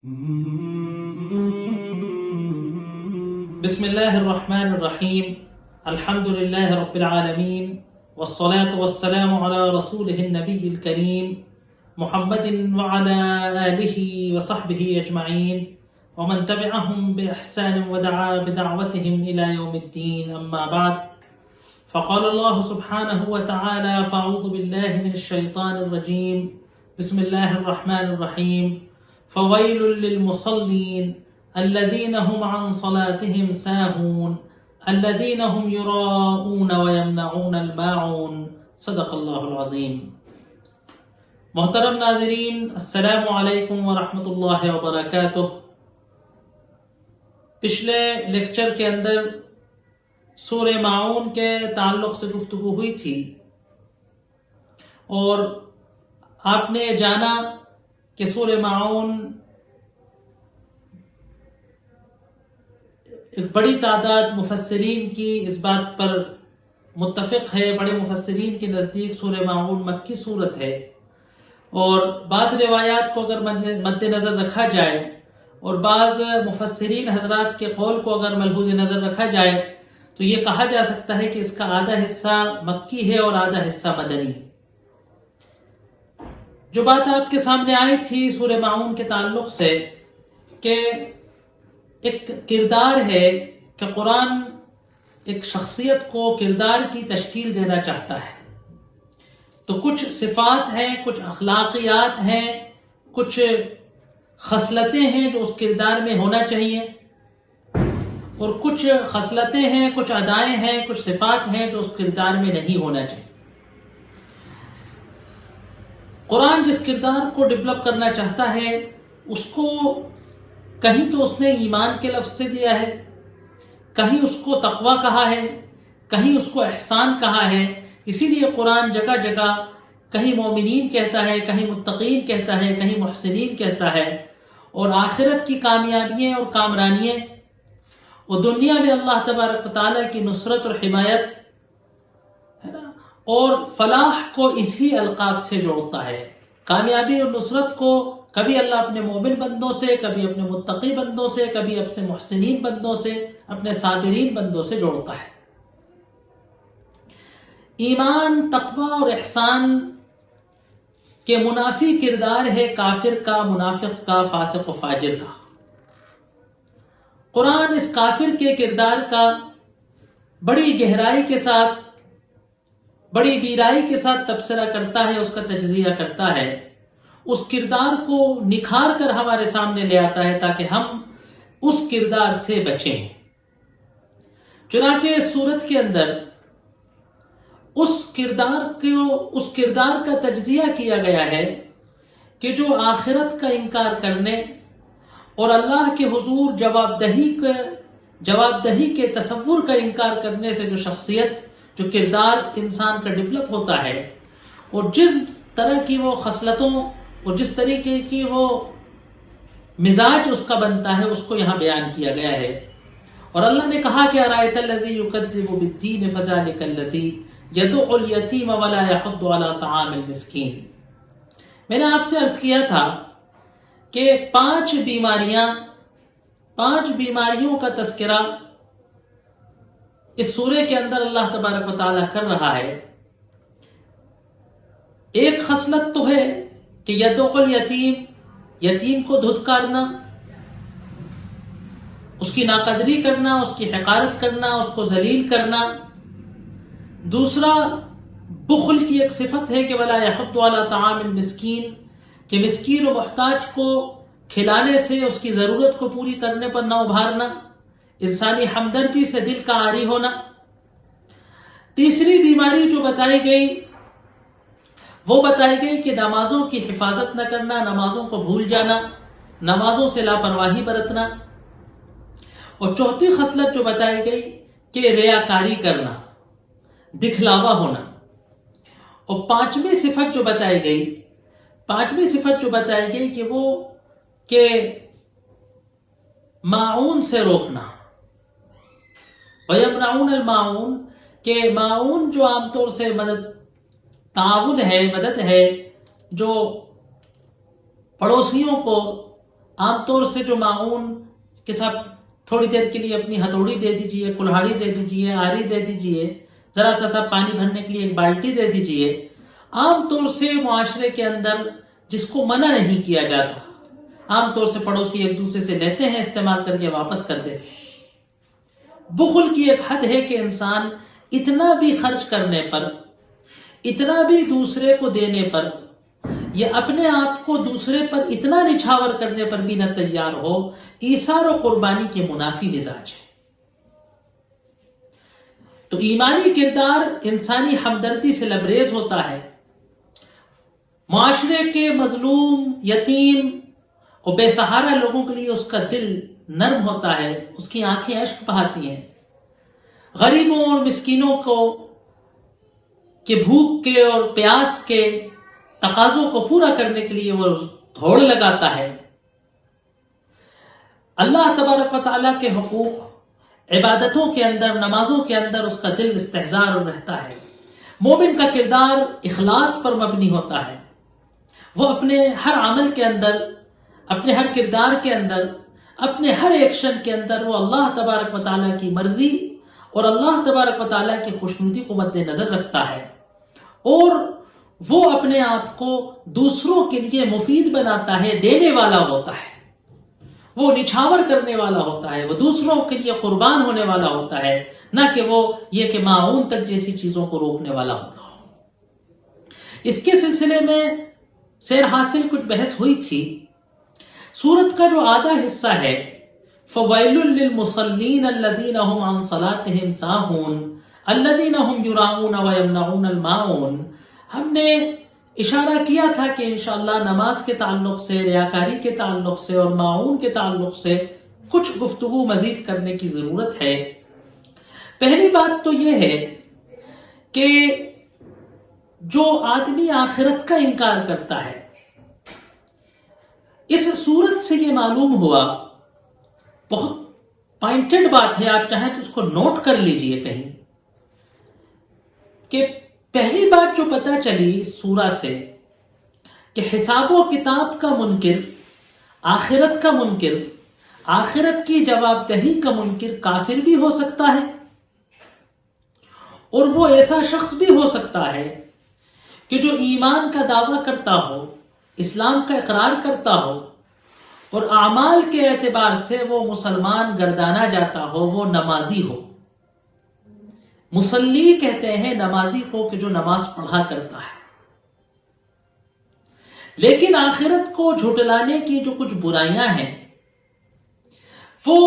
بسم اللہ الرحمن الرحیم الحمد للہ رب العالمین والصلاة والسلام علی رسولہ النبی الکریم محمد وعلى آلہ وصحبہ اجمعین ومن تبعهم بإحسان ودعا بدعوتهم إلى يوم الدين أما بعد فقال الله سبحانه وتعالى فأعوذ بالله من الشيطان الرجيم بسم الله الرحمن الرحيم فويل للمصلين الذين هم عن صلاتهم ساهون الذين هم يراءون ويمنعون الماعون صدق الله العظيم. محترم ناظرین، السلام علیکم ورحمۃ اللہ وبرکاتہ. پچھلے لیکچر کے اندر سورہ ماعون کے تعلق سے گفتگو ہوئی تھی اور آپ نے جانا کہ سورہ ماعون ایک بڑی تعداد مفسرین کی اس بات پر متفق ہے، بڑے مفسرین کے نزدیک سورہ ماعون مکی سورت ہے، اور بعض روایات کو اگر مد نظر رکھا جائے اور بعض مفسرین حضرات کے قول کو اگر ملحوظ نظر رکھا جائے تو یہ کہا جا سکتا ہے کہ اس کا آدھا حصہ مکی ہے اور آدھا حصہ مدنی. جو بات آپ کے سامنے آئی تھی سورہ ماعون کے تعلق سے کہ ایک کردار ہے کہ قرآن ایک شخصیت کو کردار کی تشکیل دینا چاہتا ہے، تو کچھ صفات ہیں، کچھ اخلاقیات ہیں، کچھ خصلتیں ہیں جو اس کردار میں ہونا چاہیے، اور کچھ خصلتیں ہیں، کچھ ادائیں ہیں، کچھ صفات ہیں جو اس کردار میں نہیں ہونا چاہیے. قرآن جس کردار کو ڈیولپ کرنا چاہتا ہے اس کو کہیں تو اس نے ایمان کے لفظ سے دیا ہے، کہیں اس کو تقوی کہا ہے، کہیں اس کو احسان کہا ہے. اسی لیے قرآن جگہ جگہ کہیں مومنین کہتا ہے، کہیں متقین کہتا ہے، کہیں محسنین کہتا ہے، اور آخرت کی کامیابیاں اور کامرانیاں اور دنیا میں اللہ تبارک و تعالیٰ کی نصرت اور حمایت ہے نا، اور فلاح کو اسی القاب سے جوڑتا ہے. کامیابی اور نصرت کو کبھی اللہ اپنے مومن بندوں سے، کبھی اپنے متقی بندوں سے، کبھی اپنے محسنین بندوں سے، اپنے صابرین بندوں سے جوڑتا ہے. ایمان، تقوی اور احسان کے منافی کردار ہے کافر کا، منافق کا، فاسق و فاجر کا. قرآن اس کافر کے کردار کا بڑی گہرائی کے ساتھ، بڑی بیرائی کے ساتھ تبصرہ کرتا ہے، اس کا تجزیہ کرتا ہے، اس کردار کو نکھار کر ہمارے سامنے لے آتا ہے تاکہ ہم اس کردار سے بچیں. چنانچہ اس سورت کے اندر اس کردار کا تجزیہ کیا گیا ہے کہ جو آخرت کا انکار کرنے اور اللہ کے حضور جواب دہی کے تصور کا انکار کرنے سے جو شخصیت، جو کردار انسان کا ڈیولپ ہوتا ہے، اور جن طرح کی وہ خصلتوں اور جس طریقے کی وہ مزاج اس کا بنتا ہے، اس کو یہاں بیان کیا گیا ہے. اور اللہ نے کہا کہ ارائیت الذی یکذب بالدین فذلک الذی یدعو الیتیم ولا یحض علی طعام المسکین. میں نے آپ سے عرض کیا تھا کہ 5 بیماریوں کا تذکرہ اس سورے کے اندر اللہ تبارک و تعالیٰ کر رہا ہے. ایک خصلت تو ہے کہ یدعو الیتیم، یتیم کو دھتکارنا، اس کی ناقدری کرنا، اس کی حقارت کرنا، اس کو ذلیل کرنا. دوسرا بخل کی ایک صفت ہے کہ ولا یحض علی طعام المسکین، کہ مسکین و محتاج کو کھلانے سے اس کی ضرورت کو پوری کرنے پر نہ ابھارنا، انسانی ہمدردی سے دل کا عاری ہونا. تیسری بیماری جو بتائی گئی وہ بتائی گئی کہ نمازوں کی حفاظت نہ کرنا، نمازوں کو بھول جانا، نمازوں سے لاپرواہی برتنا. اور چوتھی خصلت جو بتائی گئی کہ ریاکاری کرنا، دکھلاوا ہونا. اور پانچویں صفت جو بتائی گئی کہ وہ کہ ماعون سے روکنا، وَيَمْنَعُونَ الْمَاعُونَ، کہ معاون جو عام طور سے تعاون ہے، مدد ہے، جو پڑوسیوں کو عام طور سے جو معاون کے ساتھ تھوڑی دیر کے لیے اپنی ہتھوڑی دے دیجئے، کلہاڑی دے دیجئے، آری دے دیجئے، ذرا سا پانی بھرنے کے لیے ایک بالٹی دے دیجئے، عام طور سے معاشرے کے اندر جس کو منع نہیں کیا جاتا، عام طور سے پڑوسی ایک دوسرے سے لیتے ہیں، استعمال کر کے واپس کر دیتے ہیں۔ بخل کی ایک حد ہے کہ انسان اتنا بھی خرچ کرنے پر، اتنا بھی دوسرے کو دینے پر، یا اپنے آپ کو دوسرے پر اتنا نچھاور کرنے پر بھی نہ تیار ہو، ایثار و قربانی کے منافی مزاج ہے۔ تو ایمانی کردار انسانی ہمدردی سے لبریز ہوتا ہے، معاشرے کے مظلوم، یتیم اور بے سہارا لوگوں کے لیے اس کا دل نرم ہوتا ہے، اس کی آنکھیں اشک بہاتی ہیں، غریبوں اور مسکینوں کو کہ بھوک کے اور پیاس کے تقاضوں کو پورا کرنے کے لیے وہ دوڑ لگاتا ہے۔ اللہ تبارک و تعالیٰ کے حقوق، عبادتوں کے اندر، نمازوں کے اندر اس کا دل استحضار رہتا ہے۔ مومن کا کردار اخلاص پر مبنی ہوتا ہے، وہ اپنے ہر عمل کے اندر، اپنے ہر کردار کے اندر، اپنے ہر ایکشن کے اندر وہ اللہ تبارک و تعالیٰ کی مرضی اور اللہ تبارک و تعالیٰ کی خوشنودی کو مد نظر رکھتا ہے، اور وہ اپنے آپ کو دوسروں کے لیے مفید بناتا ہے، دینے والا ہوتا ہے، وہ نچھاور کرنے والا ہوتا ہے، وہ دوسروں کے لیے قربان ہونے والا ہوتا ہے، نہ کہ وہ یہ کہ معاون تک جیسی چیزوں کو روکنے والا ہوتا ہو۔ اس کے سلسلے میں سیر حاصل کچھ بحث ہوئی تھی۔ سورت کا جو آدھا حصہ ہے فَوَيْلٌ لِّلْمُصَلِّينَ الَّذِينَ هُمْ عَنْ صَلَاتِهِمْ سَاهُونَ الَّذِينَ هُمْ يُرَاءُونَ وَيَمْنَعُونَ الْمَاعُونَ، ہم نے اشارہ کیا تھا کہ انشاءاللہ نماز کے تعلق سے، ریاکاری کے تعلق سے اور معاون کے تعلق سے کچھ گفتگو مزید کرنے کی ضرورت ہے۔ پہلی بات تو یہ ہے کہ جو آدمی آخرت کا انکار کرتا ہے، اس صورت سے یہ معلوم ہوا، بہت پوائنٹڈ بات ہے، آپ چاہیں تو اس کو نوٹ کر لیجئے کہیں، کہ پہلی بات جو پتہ چلی اس سورہ سے کہ حساب و کتاب کا منکر، آخرت کا منکر، آخرت کی جواب دہی کا منکر کافر بھی ہو سکتا ہے، اور وہ ایسا شخص بھی ہو سکتا ہے کہ جو ایمان کا دعویٰ کرتا ہو، اسلام کا اقرار کرتا ہو، اور اعمال کے اعتبار سے وہ مسلمان گردانا جاتا ہو، وہ نمازی ہو۔ مصلی کہتے ہیں نمازی کو کہ جو نماز پڑھا کرتا ہے، لیکن آخرت کو جھٹلانے کی جو کچھ برائیاں ہیں، وہ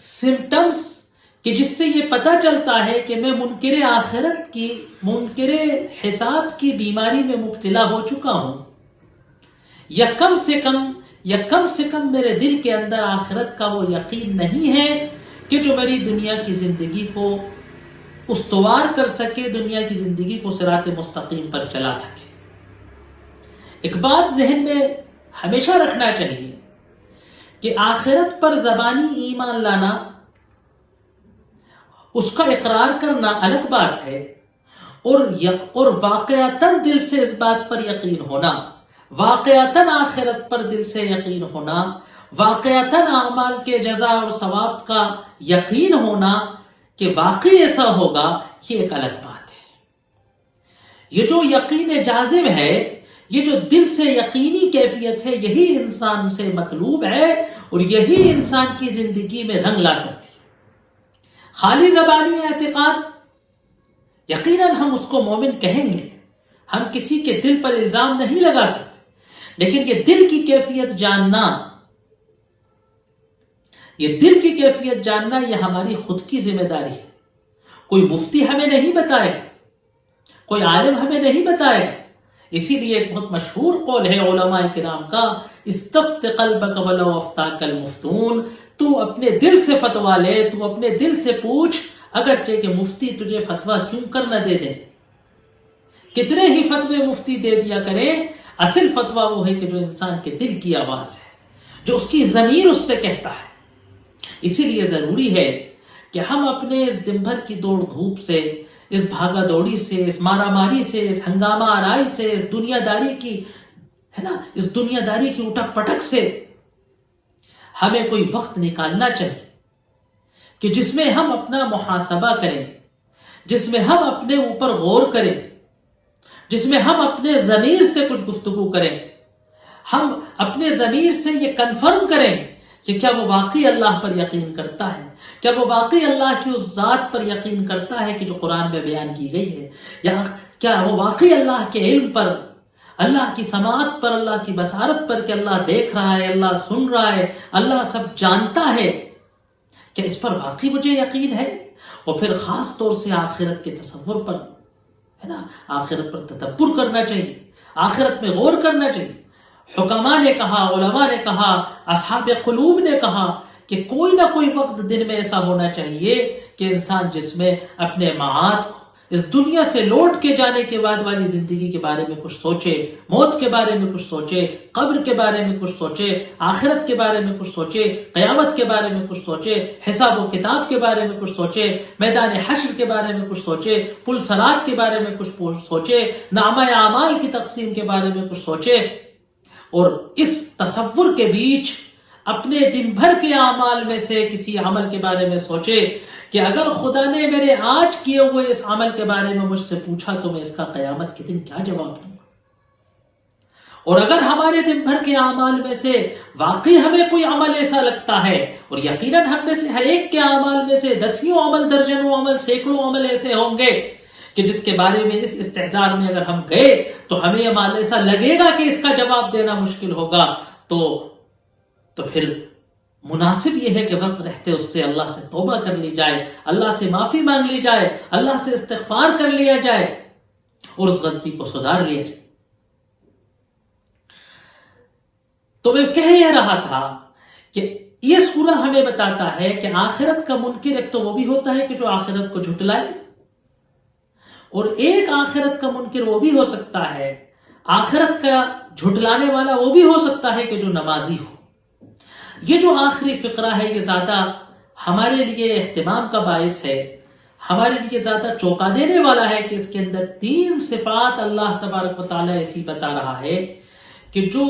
سمٹمز کہ جس سے یہ پتہ چلتا ہے کہ میں منکر آخرت کی، منکر حساب کی بیماری میں مبتلا ہو چکا ہوں، یا کم سے کم میرے دل کے اندر آخرت کا وہ یقین نہیں ہے کہ جو میری دنیا کی زندگی کو استوار کر سکے، دنیا کی زندگی کو صراط مستقیم پر چلا سکے۔ ایک بات ذہن میں ہمیشہ رکھنا چاہیے کہ آخرت پر زبانی ایمان لانا، اس کا اقرار کرنا الگ بات ہے، اور واقعتاً دل سے اس بات پر یقین ہونا، واقعتاً آخرت پر دل سے یقین ہونا، واقعتاً اعمال کے جزا اور ثواب کا یقین ہونا کہ واقعی ایسا ہوگا، یہ ایک الگ بات ہے۔ یہ جو یقین جازم ہے، یہ جو دل سے یقینی کیفیت ہے، یہی انسان سے مطلوب ہے، اور یہی انسان کی زندگی میں رنگ لا سکتی ہے۔ خالی زبانی اعتقاد، یقیناً ہم اس کو مومن کہیں گے، ہم کسی کے دل پر الزام نہیں لگا سکتے، لیکن یہ دل کی کیفیت جاننا، یہ ہماری خود کی ذمہ داری ہے۔ کوئی مفتی ہمیں نہیں بتائے گا، کوئی عالم ہمیں نہیں بتائے گا۔ اسی لیے ایک بہت مشہور قول ہے علماء کرام کا، استفت قلبک ولو افتاک المفتون، تو اپنے دل سے فتوا لے، تو اپنے دل سے پوچھ، اگرچہ کہ مفتی تجھے فتوا کیوں کر نہ دے دے، کتنے ہی فتوے مفتی دے دیا کرے، اصل فتوا وہ ہے کہ جو انسان کے دل کی آواز ہے، جو اس کی ضمیر اس سے کہتا ہے۔ اسی لیے ضروری ہے کہ ہم اپنے اس دن بھر کی دوڑ دھوپ سے، اس بھاگا دوڑی سے، اس مارا ماری سے، اس ہنگامہ آرائی سے، اس دنیا داری کی اٹک پٹک سے ہمیں کوئی وقت نکالنا چاہیے کہ جس میں ہم اپنا محاسبہ کریں، جس میں ہم اپنے اوپر غور کریں، جس میں ہم اپنے ضمیر سے کچھ گفتگو کریں، ہم اپنے ضمیر سے یہ کنفرم کریں کہ کیا وہ واقعی اللہ پر یقین کرتا ہے، کیا وہ واقعی اللہ کی اس ذات پر یقین کرتا ہے کہ جو قرآن میں بیان کی گئی ہے، یا کیا وہ واقعی اللہ کے علم پر، اللہ کی سماعت پر، اللہ کی بصارت پر کہ اللہ دیکھ رہا ہے، اللہ سن رہا ہے، اللہ سب جانتا ہے، کہ اس پر واقعی مجھے یقین ہے؟ اور پھر خاص طور سے آخرت کے تصور پر، ہے نا، آخرت پر تدبر کرنا چاہیے، آخرت میں غور کرنا چاہیے۔ حکماء نے کہا، علماء نے کہا، اصحاب قلوب نے کہا کہ کوئی نہ کوئی وقت دن میں ایسا ہونا چاہیے کہ انسان جس میں اپنے معاد کو، اس دنیا سے لوٹ کے جانے کے بعد والی زندگی کے بارے میں کچھ سوچے، موت کے بارے میں کچھ سوچے، قبر کے بارے میں کچھ سوچے، آخرت کے بارے میں کچھ سوچے، قیامت کے بارے میں کچھ سوچے، حساب و کتاب کے بارے میں کچھ سوچے، میدان حشر کے بارے میں کچھ سوچے، پل صراط کے بارے میں کچھ سوچے، نامہ اعمال کی تقسیم کے بارے میں کچھ سوچے، اور اس تصور کے بیچ اپنے دن بھر کے اعمال میں سے کسی عمل کے بارے میں سوچے کہ اگر خدا نے میرے آج کیے ہوئے اس عمل کے بارے میں مجھ سے پوچھا تو میں اس کا قیامت کے دن کیا جواب دوں گا۔ اور اگر ہمارے دن بھر کے اعمال میں سے واقعی ہمیں کوئی عمل ایسا لگتا ہے، اور یقیناً ہم میں سے ہر ایک کے اعمال میں سے دسیوں عمل، درجنوں عمل، سینکڑوں عمل ایسے ہوں گے کہ جس کے بارے میں اس استحضار میں اگر ہم گئے تو ہمیں یہ عمل ایسا لگے گا کہ اس کا جواب دینا مشکل ہوگا، تو پھر مناسب یہ ہے کہ وقت رہتے اس سے اللہ سے توبہ کر لی جائے، اللہ سے معافی مانگ لی جائے، اللہ سے استغفار کر لیا جائے اور اس غلطی کو سدھار لیا جائے۔ تو میں کہہ یہ رہا تھا کہ یہ سورہ ہمیں بتاتا ہے کہ آخرت کا منکر ایک تو وہ بھی ہوتا ہے کہ جو آخرت کو جھٹلائے، اور ایک آخرت کا منکر وہ بھی ہو سکتا ہے، آخرت کا جھٹلانے والا وہ بھی ہو سکتا ہے کہ جو نمازی ہو۔ یہ جو آخری فقرہ ہے یہ زیادہ ہمارے لیے اہتمام کا باعث ہے، ہمارے لیے زیادہ چونکا دینے والا ہے کہ اس کے اندر 3 صفات اللہ تبارک و تعالیٰ ایسی بتا رہا ہے کہ جو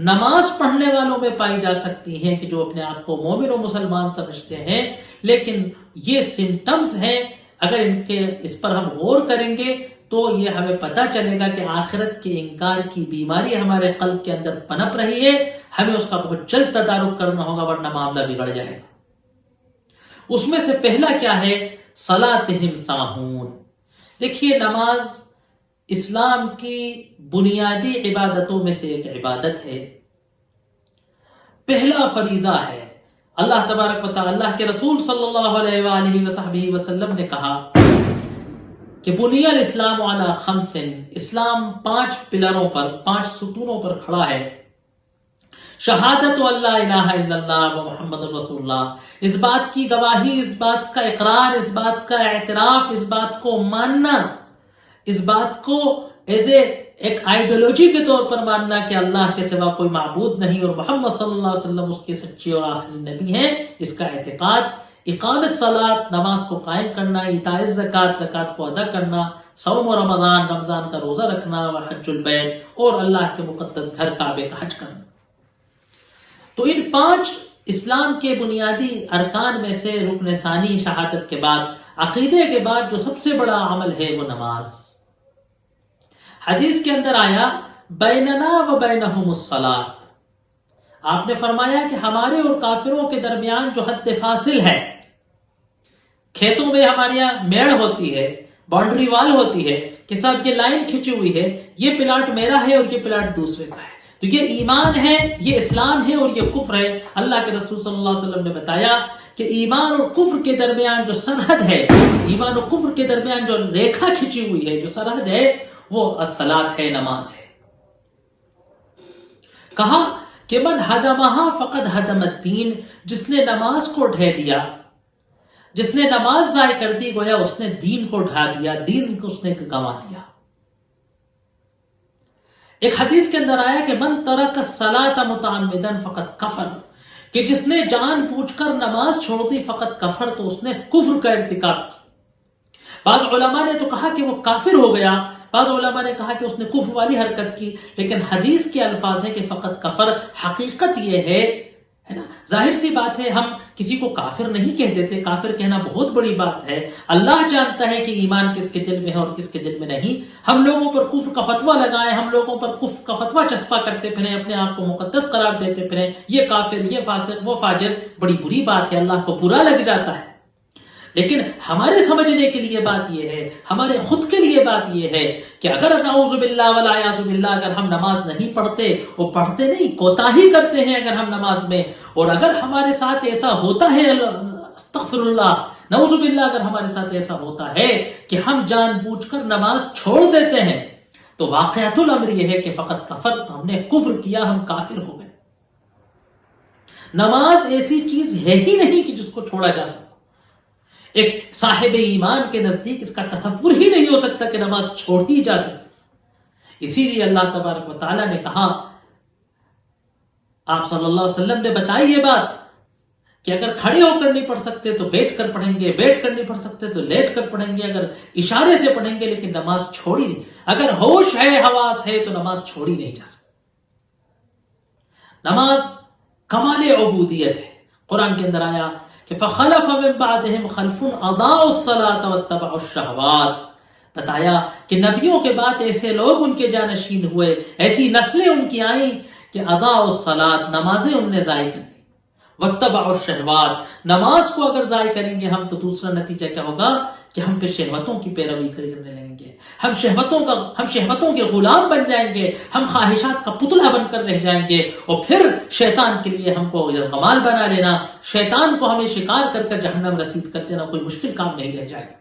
نماز پڑھنے والوں میں پائی جا سکتی ہیں، کہ جو اپنے آپ کو مومن و مسلمان سمجھتے ہیں، لیکن یہ سمٹمز ہیں، اگر اس پر ہم غور کریں گے تو یہ ہمیں پتہ چلے گا کہ آخرت کے انکار کی بیماری ہمارے قلب کے اندر پنپ رہی ہے، ہمیں اس کا بہت جلد تدارک کرنا ہوگا ورنہ معاملہ بگڑ جائے گا۔ اس میں سے پہلا کیا ہے؟ صلاتہم ساہون۔ دیکھیے، نماز اسلام کی بنیادی عبادتوں میں سے ایک عبادت ہے، پہلا فریضہ ہے۔ اللہ تبارک و تعالی، اللہ کے رسول صلی اللہ علیہ وآلہ وصحبہ وسلم نے کہا کہ بنی الاسلام علی 5، اسلام 5 پلروں پر، 5 ستونوں پر کھڑا ہے۔ شہادت اللہ الہ الا اللہ و محمد رسول اللہ، اس بات کی گواہی، اس بات کا اقرار، اس بات کا اعتراف، اس بات کو ماننا، اس بات کو ایک آئیڈیولوجی کے طور پر ماننا کہ اللہ کے سوا کوئی معبود نہیں اور محمد صلی اللہ علیہ وسلم اس کے سچے اور آخری نبی ہیں، اس کا اعتقاد۔ اقام الصلاۃ، نماز کو قائم کرنا، ایتاء الزکوٰۃ، زکوٰۃ کو ادا کرنا، صوم و رمضان، رمضان کا روزہ رکھنا، وحج البیت، اور اللہ کے مقدس گھر کعبے کا حج کرنا۔ تو ان 5 اسلام کے بنیادی ارکان میں سے رکن ثانی شہادت کے بعد، عقیدے کے بعد جو سب سے بڑا عمل ہے وہ نماز۔ حدیث کے اندر آیا بیننا و بینہم الصلاۃ، آپ نے فرمایا کہ ہمارے اور کافروں کے درمیان جو حد فاصل ہے، کھیتوں میں ہمارے یہاں میڑ ہوتی ہے، باؤنڈری وال ہوتی ہے کہ صاحب یہ لائن کھینچی ہوئی ہے، یہ پلاٹ میرا ہے اور یہ پلاٹ دوسرے کا ہے، تو یہ ایمان ہے، یہ اسلام ہے اور یہ کفر ہے۔ اللہ کے رسول صلی اللہ علیہ وسلم نے بتایا کہ ایمان اور کفر کے درمیان جو سرحد ہے، ایمان اور کفر کے درمیان جو ریکھا کھینچی ہوئی ہے، جو سرحد ہے، وہ الصلاۃ ہے، نماز ہے۔ کہا کہ من ہدمہا فقد ہدم الدین، جس نے نماز کو ڈھا دیا، جس نے نماز ضائع کر دی، گویا اس نے دین کو ڈھا دیا، دین کو اس نے گنوا دیا۔ ایک حدیث کے اندر آیا کہ من ترک الصلاۃ متعمدا فقد کفر، کہ جس نے جان بوجھ کر نماز چھوڑ دی فقد کفر، تو اس نے کفر کا ارتکاب کیا۔ بعض علماء نے تو کہا کہ وہ کافر ہو گیا، بعض علماء نے کہا کہ اس نے کفر والی حرکت کی، لیکن حدیث کے الفاظ ہے کہ فقط کفر۔ حقیقت یہ ہے ہے نا. ظاہر سی بات ہے ہم کسی کو کافر نہیں کہہ دیتے، کافر کہنا بہت بڑی بات ہے. اللہ جانتا ہے کہ ایمان کس کے دل میں ہے اور کس کے دل میں نہیں. ہم لوگوں پر کفر کا فتویٰ لگائیں، ہم لوگوں پر کفر کا فتویٰ چسپا کرتے پھریں، اپنے آپ کو مقدس قرار دیتے پھریں، یہ کافر، یہ فاسق، وہ فاجر، بڑی بری بات ہے، اللہ کو برا لگ جاتا ہے. لیکن ہمارے سمجھنے کے لیے بات یہ ہے، ہمارے خود کے لیے بات یہ ہے کہ اگر نعوذ باللہ والعیاذ باللہ اگر ہم نماز نہیں پڑھتے، وہ پڑھتے نہیں، کوتاہی کرتے ہیں اگر ہم نماز میں، اور اگر ہمارے ساتھ ایسا ہوتا ہے، استغفر اللہ، نعوذ باللہ اگر ہمارے ساتھ ایسا ہوتا ہے کہ ہم جان بوجھ کر نماز چھوڑ دیتے ہیں، تو واقعۃ الامر یہ ہے کہ فقط کفر، ہم نے کفر کیا، ہم کافر ہو گئے. نماز ایسی چیز ہے ہی نہیں کہ جس کو چھوڑا جا سکتا. ایک صاحب ایمان کے نزدیک اس کا تصور ہی نہیں ہو سکتا کہ نماز چھوڑی جا سکتی. اسی لیے اللہ تبارک و تعالیٰ نے کہا، آپ صلی اللہ علیہ وسلم نے بتائی یہ بات کہ اگر کھڑے ہو کر نہیں پڑھ سکتے تو بیٹھ کر پڑھیں گے، بیٹھ کر نہیں پڑھ سکتے تو لیٹ کر پڑھیں گے، اگر اشارے سے پڑھیں گے، لیکن نماز چھوڑی نہیں. اگر ہوش ہے، حواس ہے، تو نماز چھوڑی نہیں جا سکتی. نماز کمال عبودیت ہے. قرآن کے اندر آیا کہ فخلف من بعدهم خلف اضاعوا الصلاة واتبعوا الشهوات. بتایا کہ نبیوں کے بعد ایسے لوگ ان کے جانشین ہوئے، ایسی نسلیں ان کی آئیں کہ اضاعوا الصلاة، نمازیں ان نے ضائع کر دی، واتبعوا الشهوات، نماز کو اگر ضائع کریں گے ہم تو دوسرا نتیجہ کیا ہوگا کہ ہم پہ شہوتوں کی پیروی کرنے لگیں گے، ہم شہوتوں کے غلام بن جائیں گے، ہم خواہشات کا پتلا بن کر رہ جائیں گے، اور پھر شیطان کے لیے ہم کو یرغمال بنا لینا، شیطان کو ہمیں شکار کر کر جہنم رسید کر دینا کوئی مشکل کام نہیں رہ جائے گا.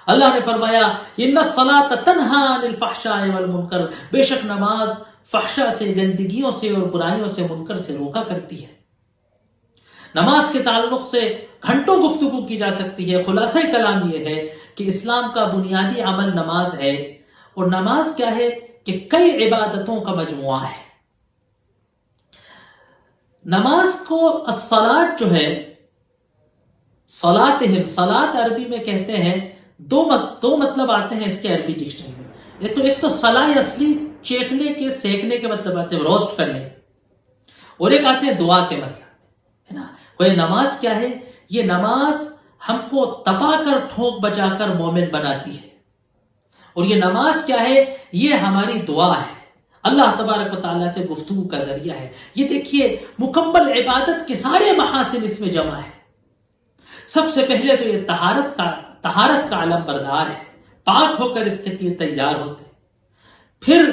اللہ نے فرمایا ان الصلاۃ تنہی عن الفحشاء والمنکر، بے شک نماز فحشا سے، گندگیوں سے اور برائیوں سے، منکر سے روکا کرتی ہے. نماز کے تعلق سے گھنٹوں گفتگو کی جا سکتی ہے. خلاصہ کلام یہ ہے کہ اسلام کا بنیادی عمل نماز ہے، اور نماز کیا ہے کہ کئی عبادتوں کا مجموعہ ہے. نماز کو الصلاۃ جو ہے، صلاتہم، صلاۃ عربی میں کہتے ہیں دو مطلب آتے ہیں اس کے عربی ڈکشنری میں. ایک تو صلاح اصلی چیکنے کے، سیکنے کے مطلب آتے ہیں، روسٹ کرنے، اور ایک آتے ہیں دعا کے مطلب، ہے نا. کوئی نماز کیا ہے؟ یہ نماز ہم کو تپا کر، ٹھوک بجا کر مومن بناتی ہے. اور یہ نماز کیا ہے؟ یہ ہماری دعا ہے، اللہ تبارک و تعالیٰ سے گفتگو کا ذریعہ ہے. یہ دیکھیے مکمل عبادت کے سارے محاسن اس میں جمع ہے. سب سے پہلے تو یہ طہارت کا علم بردار ہے، پاک ہو کر اس کے لیے تیار ہوتے ہیں. پھر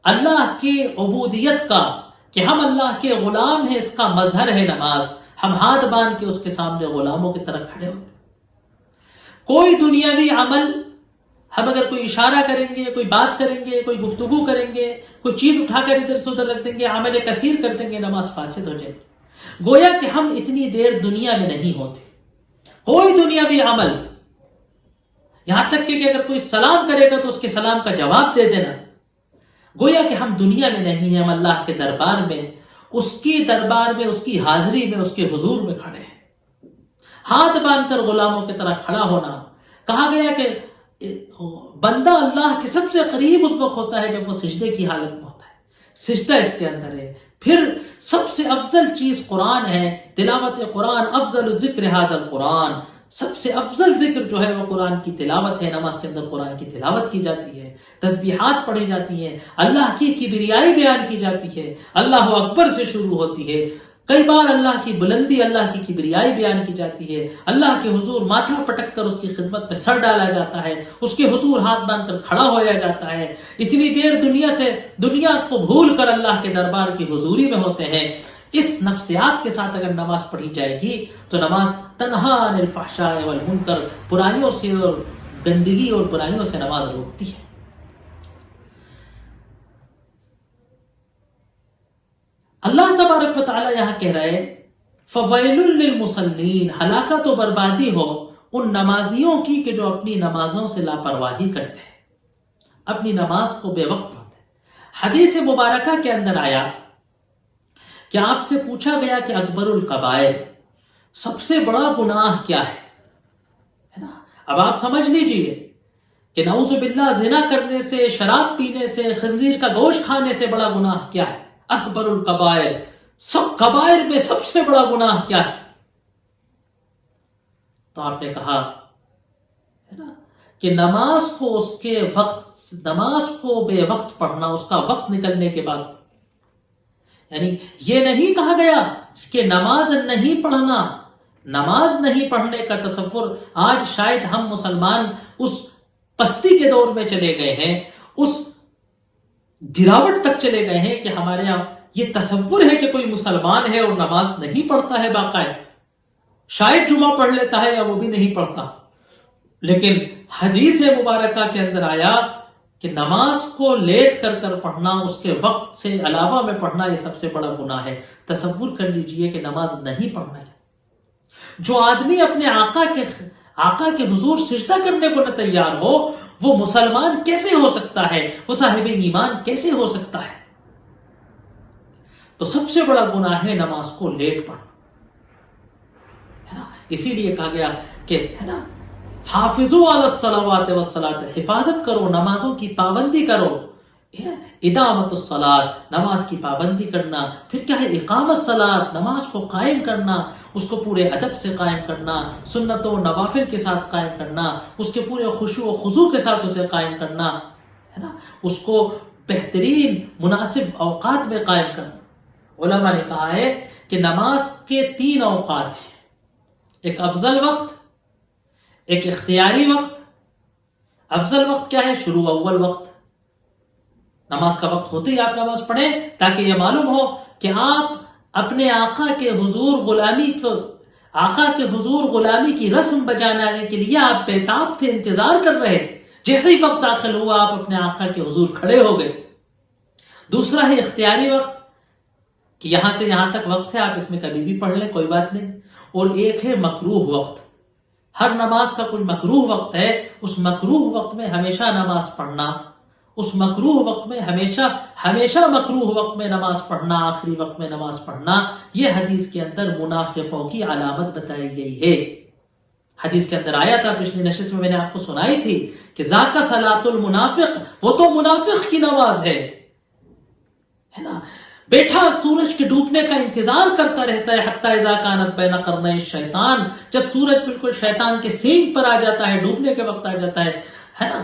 اللہ کی عبودیت کا، کہ ہم اللہ کے غلام ہیں، اس کا مظہر ہے نماز. ہم ہاتھ باندھ کے اس کے سامنے غلاموں کی طرح کھڑے ہوتے. کوئی دنیاوی عمل ہم اگر کوئی اشارہ کریں گے، کوئی بات کریں گے، کوئی گفتگو کریں گے، کوئی چیز اٹھا کر ادھر سے ادھر رکھ دیں گے، عمل کثیر کر دیں گے، نماز فاسد ہو جائے گی. گویا کہ ہم اتنی دیر دنیا میں نہیں ہوتے. کوئی دنیاوی عمل، یہاں تک کہ اگر کوئی سلام کرے گا تو اس کے سلام کا جواب دے دینا، گویا کہ ہم دنیا میں نہیں ہیں، ہم اللہ کے دربار میں، اس کی دربار میں، اس کی حاضری میں، اس کے حضور میں کھڑے ہیں. ہاتھ باندھ کر غلاموں کی طرح کھڑا ہونا. کہا گیا کہ بندہ اللہ کے سب سے قریب اس وقت ہوتا ہے جب وہ سجدے کی حالت میں ہوتا ہے. سجدہ اس کے اندر ہے. پھر سب سے افضل چیز قرآن ہے، تلاوت قرآن. افضل الذکر ھذا القرآن، سب سے افضل ذکر جو ہے وہ قرآن کی تلاوت ہے. نماز کے اندر قرآن کی تلاوت کی جاتی ہے، تسبیحات پڑھی جاتی ہیں، اللہ کی کبریائی بیان کی جاتی ہے، اللہ اکبر سے شروع ہوتی ہے. کئی بار اللہ کی بلندی، اللہ کی کبریائی بیان کی جاتی ہے. اللہ کے حضور ماتھا پٹک کر اس کی خدمت میں سر ڈالا جاتا ہے، اس کے حضور ہاتھ باندھ کر کھڑا ہویا جاتا ہے. اتنی دیر دنیا کو بھول کر اللہ کے دربار کی حضوری میں ہوتے ہیں. اس نفسیات کے ساتھ اگر نماز پڑھی جائے گی تو نماز تنہی عن الفحشاء والمنکر، برائیوں سے اور گندگی اور برائیوں سے نماز روکتی ہے. اللہ تبارک و تعالی یہاں کہہ رہے فویل للمصلین، ہلاکت و بربادی ہو ان نمازیوں کی کہ جو اپنی نمازوں سے لاپرواہی کرتے ہیں، اپنی نماز کو بے وقت پڑھتے ہیں. حدیث مبارکہ کے اندر آیا کہ آپ سے پوچھا گیا کہ اکبر الکبائر، سب سے بڑا گناہ کیا ہے نا. اب آپ سمجھ لیجئے کہ نعوذ باللہ زنا کرنے سے، شراب پینے سے، خنزیر کا گوشت کھانے سے بڑا گناہ کیا ہے؟ اکبر الکبائر، سب کبائر میں سب سے بڑا گناہ کیا ہے؟ تو آپ نے کہا ہے نا کہ نماز کو اس کے وقت، نماز کو بے وقت پڑھنا، اس کا وقت نکلنے کے بعد. یعنی یہ نہیں کہا گیا کہ نماز نہیں پڑھنا. نماز نہیں پڑھنے کا تصور آج شاید ہم مسلمان اس پستی کے دور میں چلے گئے ہیں، اس گراوٹ تک چلے گئے ہیں کہ ہمارے یہاں یہ تصور ہے کہ کوئی مسلمان ہے اور نماز نہیں پڑھتا ہے باقاعدہ. شاید جمعہ پڑھ لیتا ہے یا وہ بھی نہیں پڑھتا. لیکن حدیث مبارکہ کے اندر آیا کہ نماز کو لیٹ کر کر پڑھنا، اس کے وقت سے علاوہ میں پڑھنا، یہ سب سے بڑا گناہ ہے. تصور کر لیجئے کہ نماز نہیں پڑھنا ہے. جو آدمی اپنے آقا کے حضور سجدہ کرنے کو نہ تیار ہو، وہ مسلمان کیسے ہو سکتا ہے؟ وہ صاحب ایمان کیسے ہو سکتا ہے؟ تو سب سے بڑا گناہ ہے نماز کو لیٹ پڑھنا. اسی لیے کہا گیا کہ ہے نا حافظوا علی الصلوات والصلاۃ، حفاظت کرو، نمازوں کی پابندی کرو. ادامت الصلاۃ، نماز کی پابندی کرنا. پھر کیا ہے؟ اقامت الصلاۃ، نماز کو قائم کرنا، اس کو پورے ادب سے قائم کرنا، سنتوں و نوافل کے ساتھ قائم کرنا، اس کے پورے خشوع و خضوع کے ساتھ اسے قائم کرنا، ہے نا، اس کو بہترین مناسب اوقات میں قائم کرنا. علماء نے کہا ہے کہ نماز کے 3 اوقات ہیں. ایک افضل وقت، ایک اختیاری وقت. افضل وقت کیا ہے؟ شروع اول وقت. نماز کا وقت ہوتے ہی آپ نماز پڑھیں تاکہ یہ معلوم ہو کہ آپ اپنے آقا کے حضور غلامی کی رسم بجانے کے لیے آپ بےتاب تھے، انتظار کر رہے تھے. جیسے ہی وقت داخل ہوا آپ اپنے آقا کے حضور کھڑے ہو گئے. دوسرا ہے اختیاری وقت کہ یہاں سے یہاں تک وقت ہے، آپ اس میں کبھی بھی پڑھ لیں، کوئی بات نہیں. اور ایک ہے مکروہ وقت. ہر نماز کا کوئی مکروہ وقت ہے. اس مکروہ وقت میں ہمیشہ نماز پڑھنا، اس مکروہ وقت میں ہمیشہ مکروہ وقت میں نماز پڑھنا، آخری وقت میں نماز پڑھنا، یہ حدیث کے اندر منافقوں کی علامت بتائی گئی ہے. حدیث کے اندر آیا تھا، پچھلی نشست میں نے آپ کو سنائی تھی کہ ذاک صلاۃ المنافق، وہ تو منافق کی نماز ہے نا. بیٹھا سورج کے ڈوبنے کا انتظار کرتا رہتا ہے، حتی اذا کانت بین قرنی الشیطان، جب سورج بالکل شیطان کے سینگ پر آ جاتا ہے، ڈوبنے کے وقت آ جاتا ہے نا.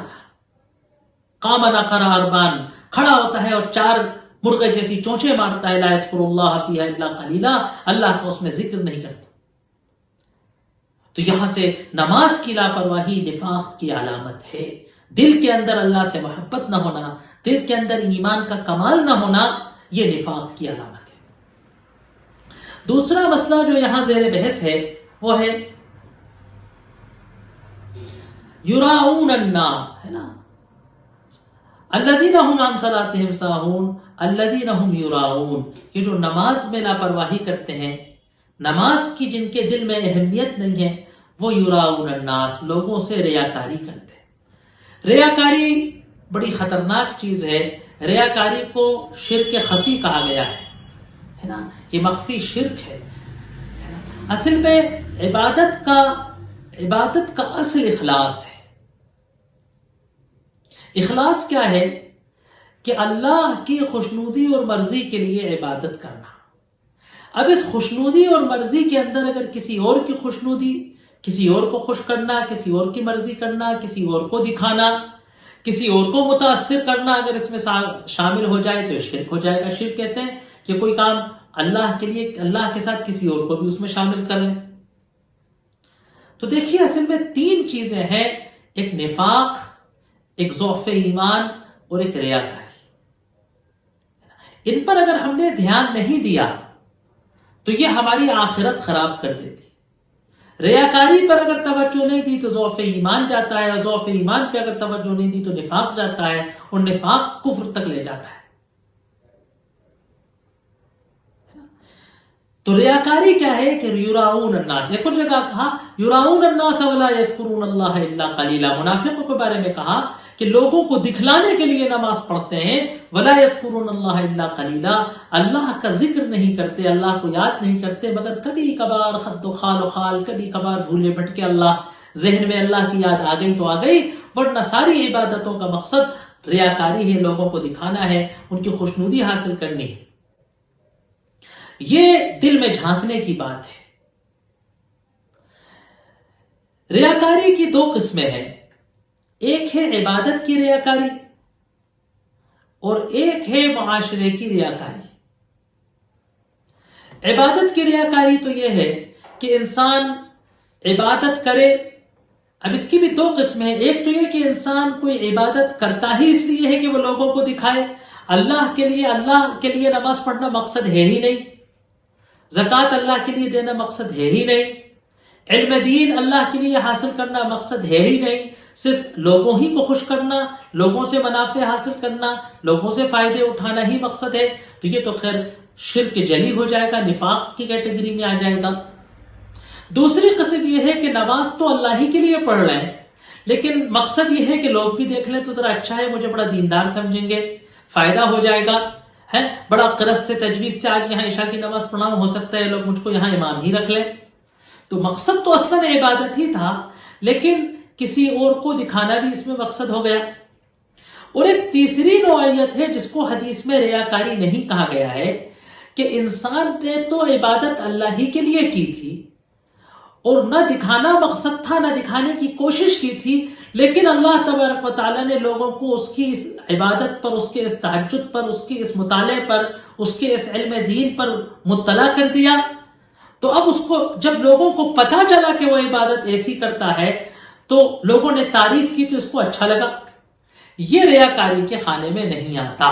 قام نقر اربان، کھڑا ہوتا ہے اور 4 مرغے جیسی چونچے مارتا ہے. لا یذکر اللہ فیہا الا قلیلا، اللہ کو اس میں ذکر نہیں کرتا. تو یہاں سے نماز کی لاپرواہی نفاق کی علامت ہے. دل کے اندر اللہ سے محبت نہ ہونا، دل کے اندر ایمان کا کمال نہ ہونا، یہ نفاق کی علامت ہے. دوسرا مسئلہ جو یہاں زیر بحث ہے وہ ہے یراؤن الناس، ہے نا، الذین هم عن صلاتهم ساہون الذین هم یراؤن. یہ جو نماز میں لاپرواہی کرتے ہیں، نماز کی جن کے دل میں اہمیت نہیں ہے، وہ یراؤن الناس، لوگوں سے ریاکاری کرتے ہیں. ریاکاری بڑی خطرناک چیز ہے. ریاکاری کو شرک خفی کہا گیا ہے نا، یہ مخفی شرک ہے. اصل میں عبادت کا اصل اخلاص ہے. اخلاص کیا ہے؟ کہ اللہ کی خوشنودی اور مرضی کے لیے عبادت کرنا. اب اس خوشنودی اور مرضی کے اندر اگر کسی اور کی خوشنودی، کسی اور کو خوش کرنا، کسی اور کی مرضی کرنا، کسی اور کو دکھانا، کسی اور کو متاثر کرنا اگر اس میں شامل ہو جائے تو یہ شرک ہو جائے گا. شرک کہتے ہیں کہ کوئی کام اللہ کے لیے، اللہ کے ساتھ کسی اور کو بھی اس میں شامل کر لیں. تو دیکھیے اصل میں 3 چیزیں ہیں، ایک نفاق، ایک ضعف ایمان اور ایک ریاکاری. ان پر اگر ہم نے دھیان نہیں دیا تو یہ ہماری آخرت خراب کر دیتی. ریاکاری پر اگر توجہ نہیں دی تو ضعف ایمان جاتا ہے، اور ضعف ایمان پہ اگر توجہ نہیں دی تو نفاق جاتا ہے، اور نفاق کفر تک لے جاتا ہے. تو ریاکاری کیا ہے؟ کہ یراؤن الناس. ایک اور جگہ کہا یراؤن الناس ولا یذکرون اللہ الا قلیلا. منافقوں کے بارے میں کہا کہ لوگوں کو دکھلانے کے لیے نماز پڑھتے ہیں، ولا یذکرون اللہ الا قلیلا، اللہ کا ذکر نہیں کرتے، اللہ کو یاد نہیں کرتے مگر کبھی کبھار، خد و خال، کبھی کبھار بھولے بھٹکے اللہ ذہن میں اللہ کی یاد آ گئی تو آ گئی، ورنہ ساری عبادتوں کا مقصد ریاکاری ہے، لوگوں کو دکھانا ہے، ان کی خوشنودی حاصل کرنی ہے. یہ دل میں جھانکنے کی بات ہے۔ ریاکاری کی دو قسمیں ہیں، ایک ہے عبادت کی ریاکاری اور ایک ہے معاشرے کی ریاکاری۔ عبادت کی ریاکاری تو یہ ہے کہ انسان عبادت کرے، اب اس کی بھی دو قسمیں ہیں، ایک تو یہ کہ انسان کوئی عبادت کرتا ہی اس لیے ہے کہ وہ لوگوں کو دکھائے، اللہ کے لیے نماز پڑھنا مقصد ہے ہی نہیں، زکوٰۃ اللہ کے لیے دینا مقصد ہے ہی نہیں، علم دین اللہ کے لیے حاصل کرنا مقصد ہے ہی نہیں، صرف لوگوں ہی کو خوش کرنا، لوگوں سے منافع حاصل کرنا، لوگوں سے فائدے اٹھانا ہی مقصد ہے، تو یہ تو خیر شرک جلی ہو جائے گا، نفاق کی کیٹیگری میں آ جائے گا۔ دوسری قسم یہ ہے کہ نماز تو اللہ ہی کے لیے پڑھ رہے ہیں، لیکن مقصد یہ ہے کہ لوگ بھی دیکھ لیں تو ذرا اچھا ہے، مجھے بڑا دیندار سمجھیں گے، فائدہ ہو جائے گا، ہے بڑا قرض سے تجویز سے آج یہاں عشاء کی نماز پڑھاؤں، ہو سکتا ہے لوگ مجھ کو یہاں امام ہی رکھ لیں۔ تو مقصد تو اصلاً عبادت ہی تھا، لیکن کسی اور کو دکھانا بھی اس میں مقصد ہو گیا۔ اور ایک تیسری نوعیت ہے جس کو حدیث میں ریاکاری نہیں کہا گیا ہے، کہ انسان نے تو عبادت اللہ ہی کے لیے کی تھی اور نہ دکھانا مقصد تھا، نہ دکھانے کی کوشش کی تھی، لیکن اللہ تبارک و تعالیٰ نے لوگوں کو اس کی اس عبادت پر، اس کے اس تہجد پر، اس کے اس مطالعے پر، اس کے اس علم دین پر مطلع کر دیا۔ تو اب اس کو جب لوگوں کو پتہ چلا کہ وہ عبادت ایسی کرتا ہے تو لوگوں نے تعریف کی تو اس کو اچھا لگا۔ یہ ریاکاری کے خانے میں نہیں آتا،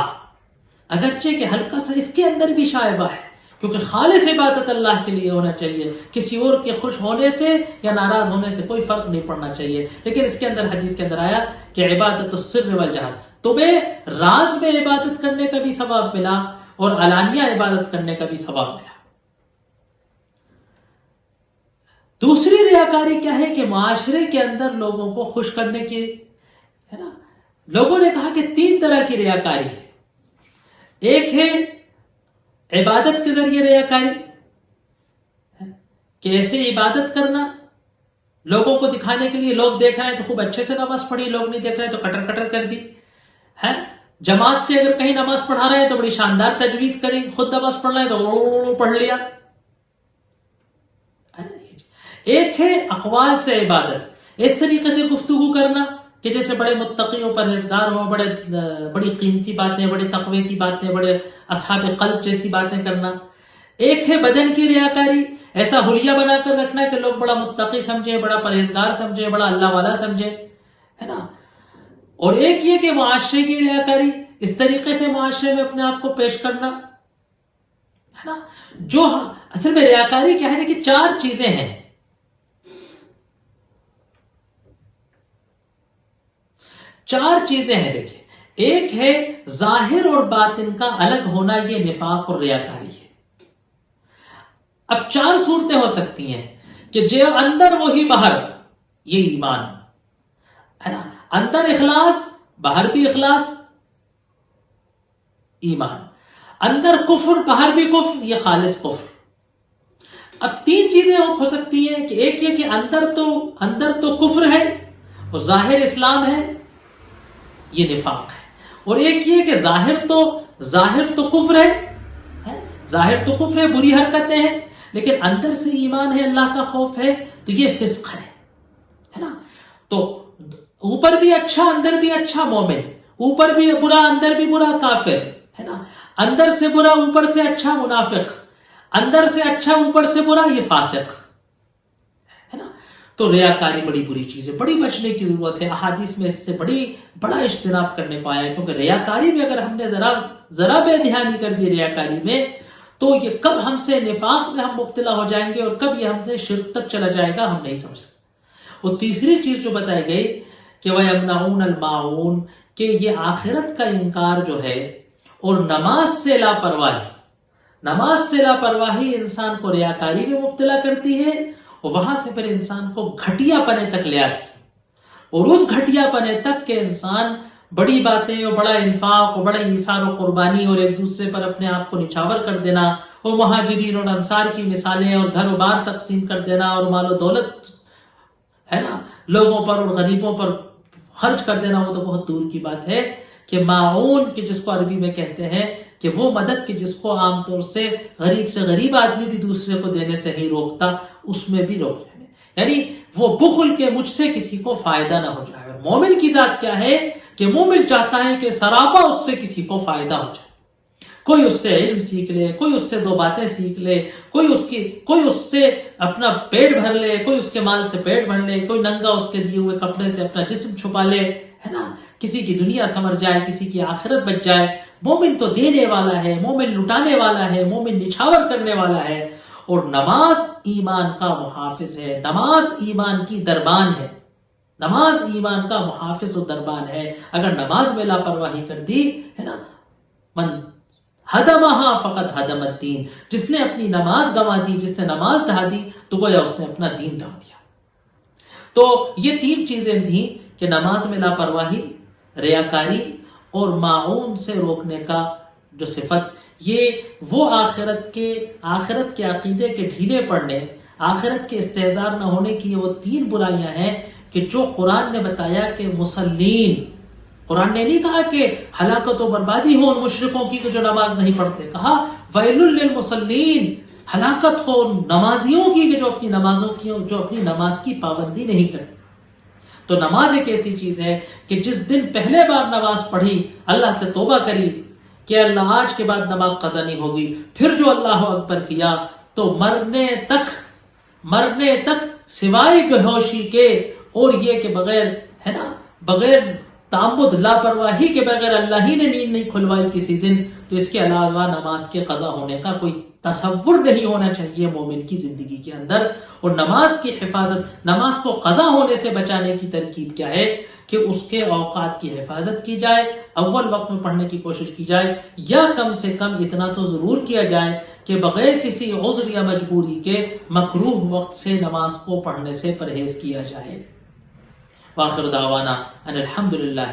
اگرچہ کہ ہلکا سا اس کے اندر بھی شائبہ ہے، کیونکہ خالص عبادت اللہ کے لیے ہونا چاہیے، کسی اور کے خوش ہونے سے یا ناراض ہونے سے کوئی فرق نہیں پڑنا چاہیے۔ لیکن اس کے اندر حدیث کے اندر آیا کہ عبادت السر والجہر، تمہیں راز میں عبادت کرنے کا بھی ثواب ملا اور علانیہ عبادت کرنے کا بھی ثواب ملا۔ دوسری ریاکاری کیا ہے کہ معاشرے کے اندر لوگوں کو خوش کرنے کی ہے نا۔ لوگوں نے کہا کہ تین طرح کی ریاکاری ہے، ایک ہے عبادت کے ذریعے ریاکاری، کہ ایسے عبادت کرنا لوگوں کو دکھانے کے لیے، لوگ دیکھ رہے ہیں تو خوب اچھے سے نماز پڑھی، لوگ نہیں دیکھ رہے ہیں تو کٹر کٹر کر دی ہے۔ جماعت سے اگر کہیں نماز پڑھا رہے ہیں تو بڑی شاندار تجوید کریں، خود نماز پڑھ رہے ہیں تو پڑھ لیا۔ ایک ہے اقوال سے عبادت، اس طریقے سے گفتگو کرنا کہ جیسے بڑے متقی ہوں، پرہیزگار ہوں، بڑی قیمتی باتیں، بڑے تقوی کی باتیں، بڑے اصحاب قلب جیسی باتیں کرنا۔ ایک ہے بدن کی ریاکاری، ایسا حلیہ بنا کر رکھنا کہ لوگ بڑا متقی سمجھے، بڑا پرہیزگار سمجھے، بڑا اللہ والا سمجھے، ہے نا۔ اور ایک یہ کہ معاشرے کی ریاکاری، اس طریقے سے معاشرے میں اپنے آپ کو پیش کرنا، ہے نا۔ جو اصل میں ریاکاری کیا ہے کہ چار چیزیں ہیں، چار چیزیں ہیں۔ دیکھیں، ایک ہے ظاہر اور باطن کا الگ ہونا، یہ نفاق اور ریاکاری ہے۔ اب چار صورتیں ہو سکتی ہیں کہ جو اندر وہی باہر، یہ ایمان ہے نا، اندر اخلاص باہر بھی اخلاص، ایمان، اندر کفر باہر بھی کفر، یہ خالص کفر۔ اب تین چیزیں ہو سکتی ہیں کہ ایک یہ کہ اندر تو کفر ہے اور ظاہر اسلام ہے، یہ نفاق ہے، اور ایک یہ کہ ظاہر تو کفر ہے، ظاہر تو کفر ہے، بری حرکتیں ہیں، لیکن اندر سے ایمان ہے، اللہ کا خوف ہے، تو یہ فسق ہے نا۔ تو اوپر بھی اچھا اندر بھی اچھا مومن، اوپر بھی برا اندر بھی برا کافر، ہے نا۔ اندر سے برا اوپر سے اچھا منافق، اندر سے اچھا اوپر سے برا یہ فاسق ہے نا۔ تو ریاکاری بڑی بری چیز ہے، بڑی بچنے کی ضرورت ہے۔ احادیث میں اس سے بڑا اجتناب کرنے کو آیا ہے، کیونکہ ریاکاری میں اگر ہم نے ذرا بے دھیانی کر دی ریاکاری میں، تو یہ کب ہم سے نفاق میں ہم مبتلا ہو جائیں گے اور کب یہ ہم سے شرک تک چلا جائے گا، ہم نہیں سمجھ سکتے۔ اور تیسری چیز جو بتائی گئی کہ وَيَمْنَعُونَ الْمَاعُونَ، کہ یہ آخرت کا انکار جو ہے اور نماز سے لاپرواہی انسان کو ریاکاری میں مبتلا کرتی ہے، اور وہاں سے پھر انسان کو گھٹیا پنے تک لے آتی ہے، اور اس گھٹیا پنے تک کہ انسان بڑی باتیں اور بڑا انفاق اور بڑا ایثار و قربانی اور ایک دوسرے پر اپنے آپ کو نچھاور کر دینا، اور مہاجرین اور انصار کی مثالیں اور گھر و بار تقسیم کر دینا اور مال و دولت ہے نا لوگوں پر اور غریبوں پر خرچ کر دینا، وہ تو بہت دور کی بات ہے۔ کہ معاون، کہ جس کو عربی میں کہتے ہیں کہ وہ مدد کہ جس کو عام طور سے غریب آدمی بھی دوسرے کو دینے سے نہیں روکتا، اس میں بھی روک لینے، یعنی وہ بخل کے مجھ سے کسی کو فائدہ نہ ہو جائے۔ اور مومن کی ذات کیا ہے کہ مومن چاہتا ہے کہ سراپا اس سے کسی کو فائدہ ہو جائے، کوئی اس سے علم سیکھ لے، کوئی اس سے دو باتیں سیکھ لے، کوئی اس سے اپنا پیٹ بھر لے، کوئی اس کے مال سے پیٹ بھر لے، کوئی ننگا اس کے دیے ہوئے کپڑے سے اپنا جسم چھپا لے، ہے نا، کسی کی دنیا سنور جائے، کسی کی آخرت بچ جائے۔ مومن تو دینے والا ہے، مومن لٹانے والا ہے، مومن نچھاور کرنے والا ہے۔ اور نماز ایمان کا محافظ ہے، نماز ایمان کی دربان ہے، نماز ایمان کا محافظ و دربان ہے۔ اگر نماز میں لاپرواہی کر دی، ہے نا، من ہدمہا فقد ہدم الدین، جس نے اپنی نماز گنوا دی، جس نے نماز ڈھا دی، تو گویا اس نے اپنا دین ڈھا دیا۔ تو یہ تین چیزیں تھیں کہ نماز میں لاپرواہی، ریاکاری اور ماعون سے روکنے کا جو صفت، یہ وہ آخرت کے عقیدے کے ڈھیلے پڑنے، آخرت کے استحضار نہ ہونے کی وہ تین برائیاں ہیں کہ جو قرآن نے بتایا کہ مسلین، قرآن نے نہیں کہا کہ ہلاکت و بربادی ہو ان مشرکوں کی کہ جو نماز نہیں پڑھتے، کہا ویل للمصلین، ہلاکت ہو نمازیوں کی کہ جو اپنی نماز کی پابندی نہیں کرتے۔ تو نماز ایک ایسی چیز ہے کہ جس دن پہلے بار نماز پڑھی، اللہ سے توبہ کری کہ اللہ آج کے بعد نماز قضا نہیں ہوگی، پھر جو اللہ اکبر کیا، تو مرنے تک سوائے بے ہوشی کے اور یہ کہ بغیر تعمد، لاپرواہی کے بغیر اللہ ہی نے نیند نہیں کھلوائی کسی دن، تو اس کے علاوہ نماز کے قضا ہونے کا کوئی تصور نہیں ہونا چاہیے مومن کی زندگی کے اندر۔ اور نماز کی حفاظت، نماز کو قضا ہونے سے بچانے کی ترکیب کیا ہے کہ اس کے اوقات کی حفاظت کی جائے، اول وقت میں پڑھنے کی کوشش کی جائے، یا کم سے کم اتنا تو ضرور کیا جائے کہ بغیر کسی عذر یا مجبوری کے مکروہ وقت سے نماز کو پڑھنے سے پرہیز کیا جائے۔ وآخر دعوانا ان الحمدللہ